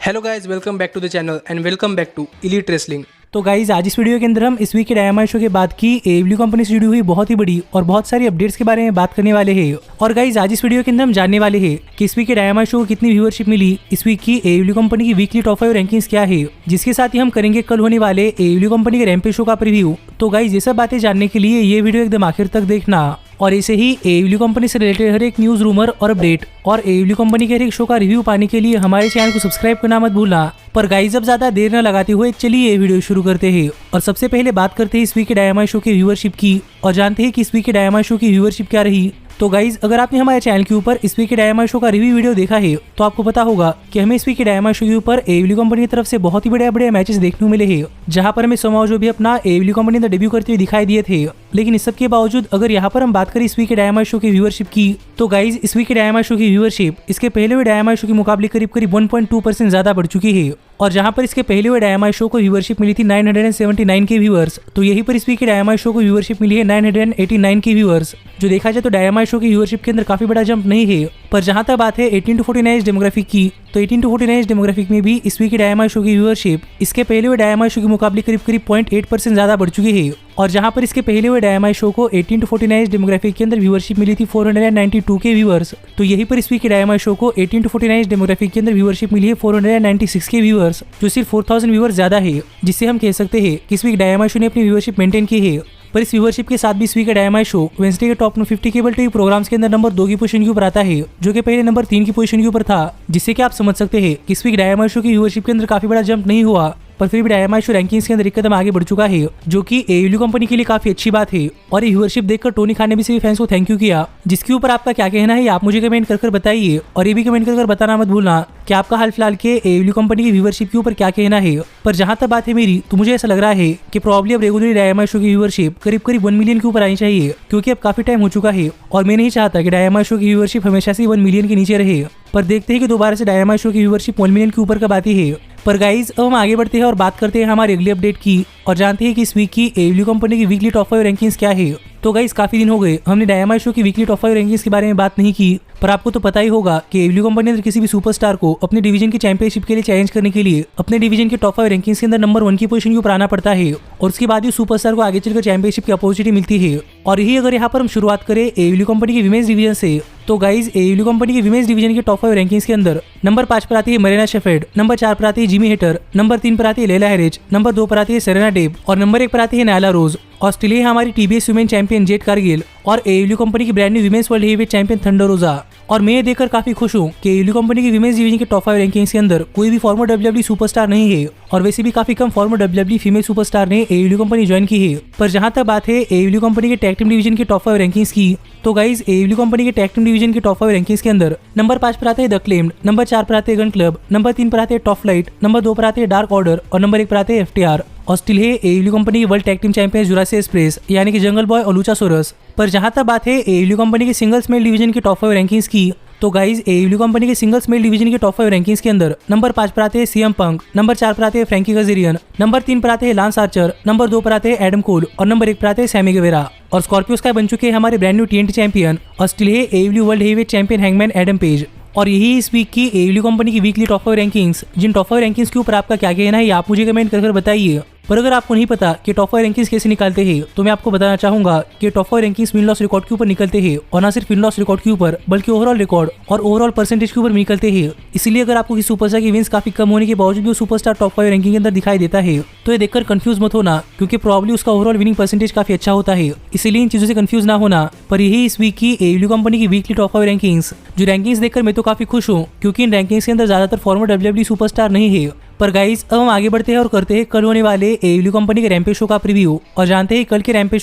Hello guys, welcome back to the channel and welcome back to Elite Wrestling. तो guys आज इस video के अंदर हम इस वीक के डायनामाइट शो के बाद की एडब्ल्यू कंपनी से जुड़ी हुई बहुत ही बड़ी और बहुत सारी अपडेट्स के बारे में बात करने वाले हैं। और गाइज आज इस वीडियो के अंदर हम जानने वाले हैं कि इस वीक के डायनामाइट शो को कितनी व्यूअरशिप मिली, इस वीक की एडब्ल्यू कंपनी की वीकली टॉप 5 रैंकिंग्स क्या है, जिसके साथ ही हम करेंगे कल होने वाले एडब्ल्यू कंपनी के रैंपेज शो का प्रीव्यू। तो गाइज ये सब बातें जानने के लिए ये वीडियो एकदम आखिर तक देखना। और ऐसे ही एडब्ल्यू कंपनी से रिलेटेड हर एक न्यूज, रूमर और अपडेट और एडब्ल्यू कंपनी के हर एक शो का रिव्यू पाने के लिए हमारे चैनल को सब्सक्राइब करना मत भूलना। पर गाइस अब ज्यादा देर न लगाते हुए चलिए ये वीडियो शुरू करते हैं। और सबसे पहले बात करते हैं इस वीक के डायनामाइट शो की व्यूअरशिप की और जानते हैं कि इस वीक के डायनामाइट शो की व्यूअरशिप क्या रही। तो गाइज अगर आपने हमारे चैनल के ऊपर इस वीक के डायनामाइट शो का रिव्यू वीडियो देखा है तो आपको पता होगा कि हमें इस वीक के डायनामाइट शो के ऊपर एडब्ल्यू कंपनी की तरफ से बहुत ही बड़े मैचेस देखने को मिले हैं, जहां पर हमें सोमाओ जो भी अपना एडब्ल्यू कंपनी में डेब्यू करते हुए दिखाई दिए थे। लेकिन इस सब के बावजूद अगर यहाँ पर हम बात करें इस वीक के डायनामाइट शो की व्यूअरशिप की, तो गाइज इस वीक के डायनामाइट शो की व्यूअरशिप इसके पहले हुए डायनामाइट शो के मुकाबले करीब 1.2% ज्यादा बढ़ चुकी है। और जहां पर इसके पहले हुए डायनामाइट शो को व्यूअरशिप मिली थी 979 के व्यूअर्स, तो यहीं पर इस वीक के डायनामाइट शो को व्यूअरशिप मिली है 989 के व्यूअर्स। जो देखा जाए तो डायनामाइट शो की व्यूअरशिप के अंदर काफी बड़ा जंप नहीं है। पर जहां तक बात है 18 to 49 डेमोग्राफिक की, तो 18 to 49 डेमोग्राफिक में भी इस वीक के डायनामाइट शो की व्यूअरशिप इसके पहले हुए डायनामाइट शो के मुकाबले करीब 0.8% ज्यादा बढ़ चुकी है। और जहां पर इसके पहले हुए डायनामाइट शो को 18 to 49 डेमोग्राफिक के अंदर व्यूअरशिप मिली थी 492 के व्यूअर्स, तो यहीं पर इस वीक के डायनामाइट शो को 18 to 49 डेमोग्राफिक के अंदर व्यूअरशिप मिली है 496 के व्यूअर्स, जो सिर्फ 4000 व्यूअर्स ज्यादा है, जिससे हम कह सकते हैं कि इस वीक डायनामाइट शो ने अपनी व्यूअरशिप मेंटेन की है। पर इस व्यूअरशिप के साथ भी इस वीक का डायनामाइट शो वेडनेसडे के टॉप 50 केबल टीवी प्रोग्राम्स के अंदर नंबर 2 की पोजीशन के ऊपर आता है, जो कि पहले नंबर 3 की पोजीशन के ऊपर था, जिससे कि आप समझ सकते हैं कि इस वीक डायनामाइट शो की व्यूअरशिप के अंदर काफी बड़ा जंप नहीं हुआ, पर फिर भी डायनामाइट शो रैंकिंग्स के अंदर एक कदम आगे बढ़ चुका है, जो कि एडब्ल्यू कंपनी के लिए काफी अच्छी बात है। और ये व्यूअरशिप देखकर टोनी खान ने भी सभी फैंस को थैंक यू किया, जिसके ऊपर आपका क्या कहना है आप मुझे कमेंट कर बताइए। और ये भी कमेंट कर बताना मत भूलना कि आपका हाल फिलहाल के एडब्ल्यू कंपनी की व्यूअरशिप के ऊपर क्या कहना है। पर जहां तक बात है मेरी, तो मुझे ऐसा लग रहा है कि प्रॉब्ली अब रेगुलरली डायनामाइट शो की व्यूअरशिप करीब 1 मिलियन के ऊपर आनी चाहिए, क्योंकि अब काफी टाइम हो चुका है और मैं नहीं चाहता कि डायनामाइट शो की व्यूअरशिप हमेशा से 1 मिलियन के नीचे रहे। पर देखते हैं कि दोबारा से डायनामाइट शो की व्यूअरशिप 1 मिलियन के ऊपर कब आती है। पर गाइज अब हम आगे बढ़ते हैं और बात करते हैं हमारे अगली अपडेट की और जानते हैं कि इस वीक की एडब्ल्यू कंपनी की वीकली टॉप 5 रैंकिंग्स क्या है। तो गाइज काफी दिन हो गए हमने डायनामाइट शो की वीकली टॉप 5 रैंकिंग्स के बारे में बात नहीं की, पर आपको तो पता ही होगा कि एडब्ल्यू कंपनी ने किसी भी सुपरस्टार को अपने डिवीजन की चैंपियनशिप के लिए चैलेंज करने के लिए अपने डिवीजन के टॉप 5 रैंकिंग्स के अंदर नंबर 1 की पोजीशन के ऊपर आना पड़ता है, और उसके बाद ही सुपरस्टार को आगे चलकर चैंपियनशिप की अपॉर्चुनिटी मिलती है। और यही अगर यहाँ पर हम शुरुआत करें एडब्ल्यू कंपनी की विमेंस डिवीजन से, तो गाइज एडब्ल्यू कंपनी की विमेंस डिवीजन के टॉप 5 रैंकिंग्स के अंदर नंबर 5 पर आती है मरीना शेफर्ड, नंबर 4 पर आती है जिमी हेटर, नंबर 3 पर आती है लेला हेरिज, नंबर 2 पर आती है सेरेना डेब और नंबर 1 पर आती है नायला रोज। ऑस्ट्रेलिया हमारी TBS women champion jet Kargil और एडब्ल्यू कंपनी की brand new women's world heavyweight champion thunder रोजा। और मैं ये देखकर काफी खुश हूँ कि एडब्ल्यू कंपनी की विमेंस डिवीजन के टॉप 5 रैंकिंग्स के अंदर कोई भी फॉर्मर डब्ल्यूडब्ल्यूई सुपरस्टार नहीं है, और वैसे भी काफी कम फॉर्मर डब्ल्यूडब्ल्यूई फीमेल सुपरस्टार ने एडब्ल्यू कंपनी ज्वाइन की है। पर जहां तक बात है एडब्ल्यू कंपनी के टैग टीम डिवीजन के टॉप 5 रैंकिंग्स की, तो गाइज एडब्ल्यू कंपनी के टैग टीम डिवीजन के टॉप 5 रैंकिंग्स के अंदर नंबर 5 पर आते हैं द क्लेम्ड, नंबर 4 पर आते हैं गन क्लब, नंबर 3 पर आते हैं टॉप फ्लाइट, नंबर 2 पर आते हैं डार्क ऑर्डर और नंबर 1 पर आते हैं एफटीआर। और स्टिल है एडब्ल्यू कंपनी की world tag team champion Jurassic express यानी कि जंगल बॉय और लुचासोरस। पर जहां तक बात है एडब्ल्यू कंपनी के सिंगल्स मेल डिवीजन के टॉप 5 रैंकिंग्स की, तो गाइज एडब्ल्यू कंपनी के सिंगल्स मेल डिवीजन के टॉप 5 रैंकिंग्स के अंदर नंबर 5 पर आते हैं सीएम पंक, नंबर 4 पर आते हैं फ्रैंकी गजेरियन, नंबर 3 पर आते हैं लांस आर्चर, नंबर 2 पर आते हैं एडम कोल और नंबर 1 पर आते हैं सैमी गेवेरा। और स्कॉर्पियोस का बन चुके हैं हमारे ब्रांड न्यू टीएनटी चैंपियन और स्टिल है AEW world heavyweight champion Hangman Adam Page. और यही इस वीक की एडब्ल्यू कंपनी की वीकली टॉप 5 रैंकिंग्स, जिन टॉप 5 रैंकिंग्स के ऊपर आपका क्या कहना है आप मुझे कमेंट कर बताइए। पर अगर आपको नहीं पता कि टॉप 5 रैंकिंग्स कैसे निकालते हैं, तो मैं आपको बताना चाहूंगा कि top 5 rankings win loss record के ऊपर निकलते हैं, और ना सिर्फ विन लॉस रिकॉर्ड के ऊपर बल्कि ओवरऑल रिकॉर्ड और ओवरऑल परसेंटेज के ऊपर निकलते हैं। इसलिए अगर आपको किसी सुपरस्टार की विंस काफी कम होने के बावजूद भी वो सुपरस्टार टॉप 5 रैंकिंग के अंदर दिखाई देता है, तो ये देखकर कंफ्यूज मत होना, क्योंकि प्रॉब्ली उसका ओवरऑल विनिंग परसेंटेज काफी अच्छा होता है, इसीलिए इन चीजों से कंफ्यूज ना होना। पर यही इस वीक की एडब्ल्यू कंपनी की वीकली टॉप 5 रैंकिंग्स, जो रैंकिंग्स देखकर मैं तो काफी खुश हूँ, क्योंकि इन रैंकिंग्स के अंदर ज्यादातर फॉर्मर डब्ल्यूडब्ल्यूई सुपरस्टार नहीं है। पर गाइज अब हम आगे बढ़ते हैं और करते हैं कल होने वाले एडब्ल्यू कंपनी के रैंपेज शो का प्रीव्यू, और जानते हैं कल के रैंपेज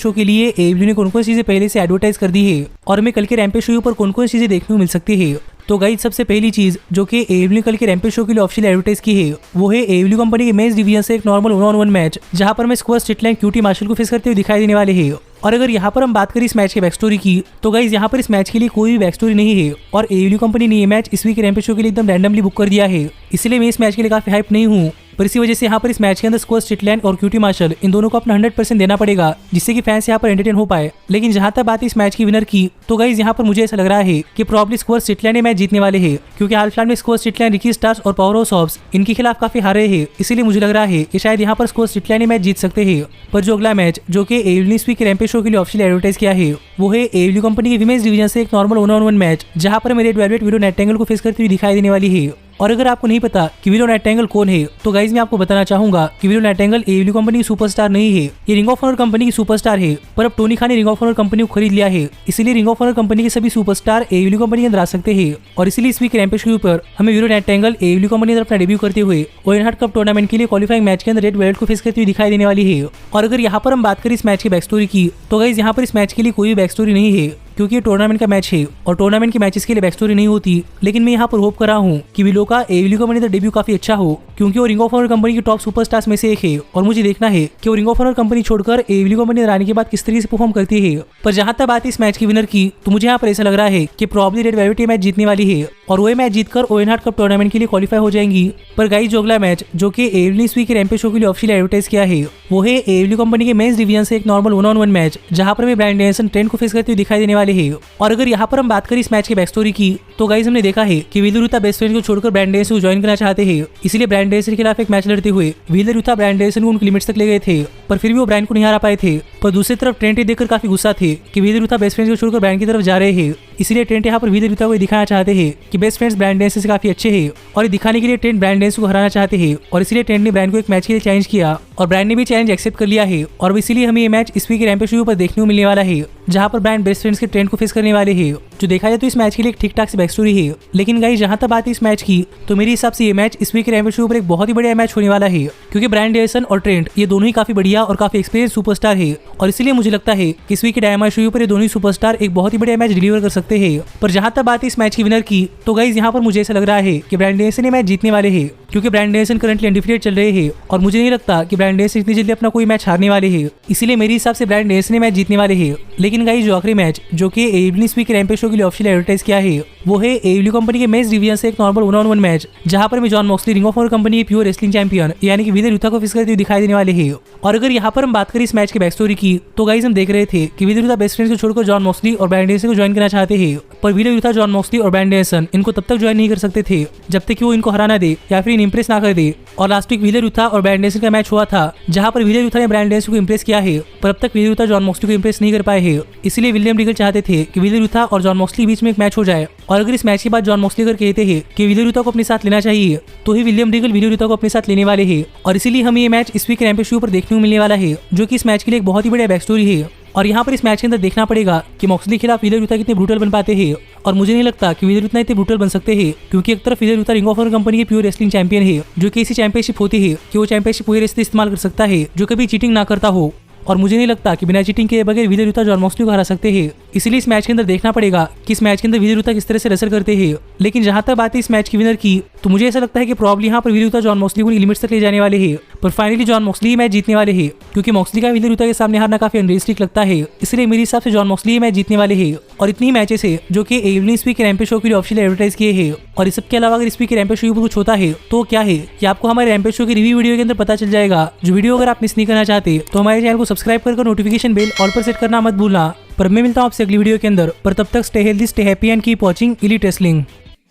शो के लिए एडब्ल्यू ने कौन कौन चीजें पहले से एडवर्टाइज कर दी है और हमें कल के रैंपेज शो पर कौन कौन चीजें देखने को मिल सकती है। तो गाइज सबसे पहली चीज जो कि एडब्ल्यू ने कल के रैंपेज शो के लिए ऑफिशियल एडवर्टाइज की है, वो है एडब्ल्यू कंपनी के मेंस डिवीजन से एक नॉर्मल 1-on-1 मैच, जहां पर मैं स्क्वायर स्ट्रिटलाइन क्यूटी मार्शल को फेस करते हुए दिखाई देने वाले हैं। और अगर यहाँ पर हम बात करें इस मैच के बैक स्टोरी की, तो गाइज यहाँ पर इस मैच के लिए कोई भी बैक स्टोरी नहीं है, और एडब्ल्यू कंपनी ने ये मैच इस वीक के रैंपेज शो के लिए एकदम रैंडमली बुक कर दिया है, इसलिए मैं इस मैच के लिए काफी हाइप नहीं हूँ। पर इसी वजह से यहाँ पर इस मैच के अंदर स्क्वायर स्ट्रिकलैंड और क्यूटी मार्शल इन दोनों को अपना 100% देना पड़ेगा, जिससे कि फैंस यहाँ पर एंटरटेन हो पाए। लेकिन जहां तक बात इस मैच की विनर की, तो गाइस यहाँ पर मुझे ऐसा लग रहा है कि प्रॉब्ली स्क्वायर स्ट्रिकलैंड ये मैच जीतने वाले हैं, क्योंकि हाल फिलहाल में स्क्वायर स्ट्रिकलैंड, रिकी स्टार्स और पावर ऑफ हॉब्स इनके खिलाफ काफी हारे हैं। इसीलिए मुझे लग रहा है कि शायद यहाँ पर स्क्वायर स्ट्रिकलैंड ये मैच जीत सकते हैं। पर जो अगला मैच जो कि AEW इस वीक के रैम्पेज शो के लिए ऑफिशियल एडवर्टाइज किया है, वो है AEW कंपनी के विमेंस डिवीजन से एक नॉर्मल 1-on-1 मैच, जहां पर मेरे वेलवेट विडो नाइटिंगेल को फेस करती हुई दिखाई देने वाली है। और अगर आपको नहीं पता कि विडो नाइटिंगेल कौन है, तो गाइज मैं आपको बताना चाहूंगा कि विडो नाइटिंगेल AEW कंपनी की सुपरस्टार नहीं है, ये रिंग ऑफ ऑनर कंपनी की सुपरस्टार है। पर अब टोनी खान ने रिंग ऑफ ऑनर कंपनी को खरीद लिया है, इसीलिए रिंग ऑफ ऑनर कंपनी के सभी सुपरस्टार AEW कंपनी के अंदर आ सकते हैं। और इसीलिए इस वीक रैम्पेज के ऊपर हमें विडो नाइटिंगेल AEW कंपनी के अंदर अपना डेब्यू करते हुए ओवन हार्ट कप टूर्नामेंट के लिए क्वालिफाइंग मैच के अंदर रेड वेल्वेट को फेस करती हुई दिखाई देने वाली है। और अगर यहाँ पर हम बात करें इस मैच की बैक स्टोरी की, तो गाइज यहाँ पर इस मैच के लिए कोई भी बैक स्टोरी नहीं है, क्योंकि ये टूर्नामेंट का मैच है और टूर्नामेंट के मैचेस के लिए बैक स्टोरी नहीं होती। लेकिन मैं यहाँ पर होप कर रहा हूँ कि विलो का AEW कंपनी का डेब्यू काफी अच्छा हो, क्योंकि वो रिंग ऑफ ऑनर कंपनी की टॉप सुपरस्टार्स में से एक है और मुझे देखना है कि वो रिंग ऑफ ऑनर कंपनी छोड़कर AEW कंपनी आने के बाद किस तरीके से परफॉर्म करती है। पर जहां तक बात इस मैच की विनर की, तो मुझे यहाँ पर ऐसा लग रहा है कि प्रॉब्ली रेड वेलवेट मैच जीतने वाली है और वो मैच जीतकर ओवन हार्ट कप टूर्नामेंट के लिए क्वालिफाई हो जाएंगी। पर गाइस जो अगला मैच जो कि AEW इस वीक के रैम्पेज शो के लिए ऑफिशियल एडवर्टाइज किया है, वो है AEW कंपनी के मेंस डिवीजन से एक नॉर्मल 1-on-1 मैच, जहां पर ब्रायन डेनियल्सन ट्रेंड को फेस करते हुए दिखाई देने वाले हैं। और अगर यहाँ पर हम बात करें इस मैच की बैक स्टोरी की, तो गाइस हमने देखा है कि व्हीलर यूथा बेस्ट फ्रेंड को छोड़कर ब्रायन डेनियल्सन को ज्वाइन करना चाहते हैं, इसलिए ब्रायन डेनियल्सन के खिलाफ एक मैच लड़ते हुए व्हीलर यूथा ब्रायन डेनियल्सन को उनकी लिमिट्स तक ले गए थे, पर फिर भी वो ब्रायन को नहीं हरा पाए थे। पर दूसरी तरफ ट्रेंट देखकर काफी गुस्सा थे कि व्हीलर यूथा बेस्ट फ्रेंड्स को छोड़कर ब्रायन की तरफ जा रहे हैं, इसलिए ट्रेंट यहाँ पर व्हीलर यूथा को दिखाना चाहते हैं कि बेस्ट फ्रेंड्स ब्रायन डेनियल्सन से काफी अच्छे हैं, और दिखाने के लिए ट्रेंट ब्रायन डेनियल्सन को हराना चाहते हैं। और इसलिए ट्रेंट ने ब्रायन को एक मैच के लिए चैलेंज किया और ब्रायन ने भी चैलेंज एक्सेप्ट कर लिया है। और इसीलिए हमें ये मैच इस वीक के रैम्पेज शो पर देखने को मिलने वाला है, जहां पर ब्रायन बेस्ट फ्रेंड्स के ट्रेंड को फेस करने वाले हैं। जो देखा जाए तो इस मैच के लिए एक ठीक ठाक सी बैक स्टोरी है। लेकिन गाइस जहां तक बात है इस मैच की, तो मेरे हिसाब से ये मैच इस वीक के रैम्पेज शो पर एक बहुत ही बढ़िया मैच होने वाला है, क्योंकि ब्रायन डेनियल्सन और ट्रेंट ये दोनों ही काफी बढ़िया और काफी एक्सपीरियंस सुपरस्टार है। और इसलिए मुझे लगता है कि इस वीक के डायनामाइट शो पर ये दोनों ही सुपरस्टार एक बहुत ही बढ़िया मैच डिलीवर कर सकते हैं। पर जहां तक बात है इस मैच की विनर की, तो गाइस यहाँ पर मुझे ऐसा लग रहा है कि ब्रायन डेनियल्सन ये मैच जीतने वाले हैं, क्योंकि ब्रायन डेनियल्सन करंटली अनडिफिटेड चल रहे हैं और मुझे नहीं लगता कि ब्रायन डेनियल्सन इतनी जल्दी अपना कोई मैच हारने वाले हैं। इसीलिए मेरे हिसाब से ब्रायन डेनियल्सन मैच जीतने वाले हैं। लेकिन गाइस जो आखिरी मैच जो कि AEW इस वीक के रैम्पेज शो के लिए ऑफिशियल एडवर्टाइज किया है, वो है AEW कंपनी के मेंस डिवीजन से एक नॉर्मल 1-on-1 मैच, जहां पर Jon Moxley ring of honour company के प्योर रेसलिंग चैंपियन यानी कि व्हीलर यूथा को फेस करते हुए दिखाई देने वाले हैं। और अगर यहाँ पर हम बात करें इस मैच की बैक स्टोरी की, तो गाइस हम देख रहे थे कि व्हीलर यूथा बेस्ट फ्रेंड्स को छोड़कर जॉन मॉक्सली और ब्रायन डेनियल्सन को ज्वाइन करना चाहते हैं, पर व्हीलर यूथा जॉन मॉक्सली और ब्रायन डेनियल्सन इनको तब तक ज्वाइन नहीं कर सकते थे जब तक कि वो इनको हराना दे या फिर इम्प्रेस ना कर दे। और लास्ट वीक व्हीलर यूथा और ब्रायन डेनियल्सन का मैच हुआ था, जहां पर व्हीलर यूथा ने ब्रायन डेनियल्सन को इम्प्रेस किया है, पर अब तक व्हीलर यूथा जॉन मॉक्सली को इम्प्रेस नहीं कर पाए हैं। इसलिए विलियम रीगल चाहते थे कि व्हीलर यूथा और जॉन मॉक्सली बीच में एक मैच हो जाए। और अगर इस मैच के बाद जॉन मॉक्सली अगर कहते हैं कि व्हीलर यूथा को अपने साथ लेना चाहिए, तो ही विलियम रीगल व्हीलर यूथा को अपने साथ लेने वाले हैं। और इसीलिए हमें ये मैच इस वीक रैम्पेज शो पर देखने को मिलने वाला है, जो कि इस मैच के लिए एक बहुत ही बढ़िया बैक स्टोरी है। और यहाँ पर इस मैच के अंदर देखना पड़ेगा कि मॉक्सली के खिलाफ व्हीलर यूथा कितने ब्रूटल बन पाते हैं। और मुझे नहीं लगता कि व्हीलर यूथा इतने ब्रूटल बन सकते हैं, क्योंकि एक तरफ Wheeler Yuta ring of honour company के प्योर रेसलिंग चैंपियन है, जो कि ऐसी चैंपियनशिप होती है कि वो चैंपियनशिप पूरे रेसलर इस्तेमाल कर सकता है जो कभी चीटिंग ना करता हो। और मुझे नहीं लगता कि बिना चीटिंग के बगैर व्हीलर यूथा जॉन मॉक्सली को हरा सकते हैं। इसलिए इस मैच के अंदर देखना पड़ेगा कि इस मैच के अंदर व्हीलर यूथा किस तरह से रेसल करते हैं। लेकिन जहां तक बात है इस मैच की विनर की, तो मुझे ऐसा लगता है कि प्रॉब्ली यहाँ पर व्हीलर यूथा जॉन मॉक्सली को लिमिट्स तक ले जाने वाले हैं, पर फाइनली जॉन मॉक्सली मैच जीतने वाले हैं, क्योंकि मॉक्सली का व्हीलर यूथा के सामने हारना काफी अनरियलिस्टिक लगता है। इसलिए मेरे हिसाब से जॉन मॉक्सली मैच जीतने वाले हैं। और इतनी मैचेस है जो कि AEW इस वीक के रैम्पेज शो के लिए ऑफिशियल एडवर्टाइज किए हैं। और इस सब के अलावा अगर इस वीक के रैम्पेज शो पर कुछ होता है तो क्या है कि आपको हमारे रैम्पेज शो की रिव्यू वीडियो के अंदर पता चल जाएगा। जो वीडियो अगर आप मिस नहीं करना चाहते तो हमारे चैनल को सब्सक्राइब कर नोटिफिकेशन बेल ऑल पर सेट करना मत भूलना। पर मैं मिलता हूँ आपसे अगली वीडियो के अंदर, पर तब तक stay healthy, stay happy and keep watching elite wrestling.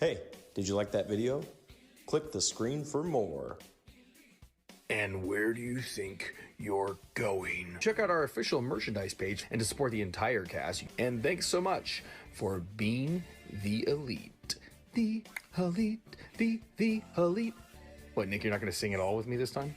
Hey, did you like that video? Click the screen for more. And where do you think you're going? Check out our official merchandise page and to support the entire cast. And thanks so much for being the elite. The elite, the elite. What, Nick, you're not going to sing it all with me this time?